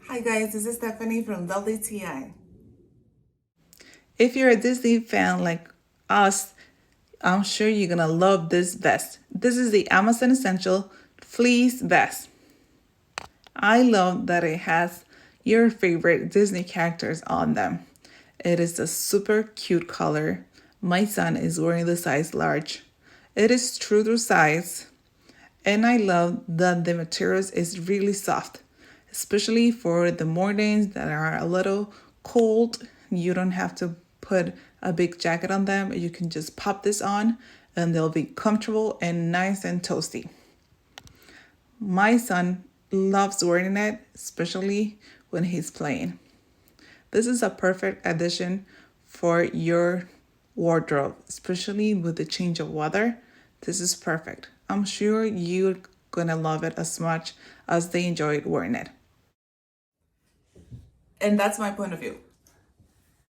Hi guys, this is Stephanie from WTI. If you're a Disney fan like us, I'm sure you're gonna love this vest. This is the Amazon Essential Fleece Vest. I love that it has your favorite Disney characters on them. It is a super cute color. My son is wearing the size large. It is true to size, and I love that the materials is really soft, especially for the mornings that are a little cold. You don't have to put a big jacket on them. You can just pop this on and they'll be comfortable and nice and toasty. My son loves wearing it, especially when he's playing. This is a perfect addition for your wardrobe, especially with the change of weather. This is perfect. I'm sure you're gonna love it as much as they enjoyed wearing it. And that's my point of view.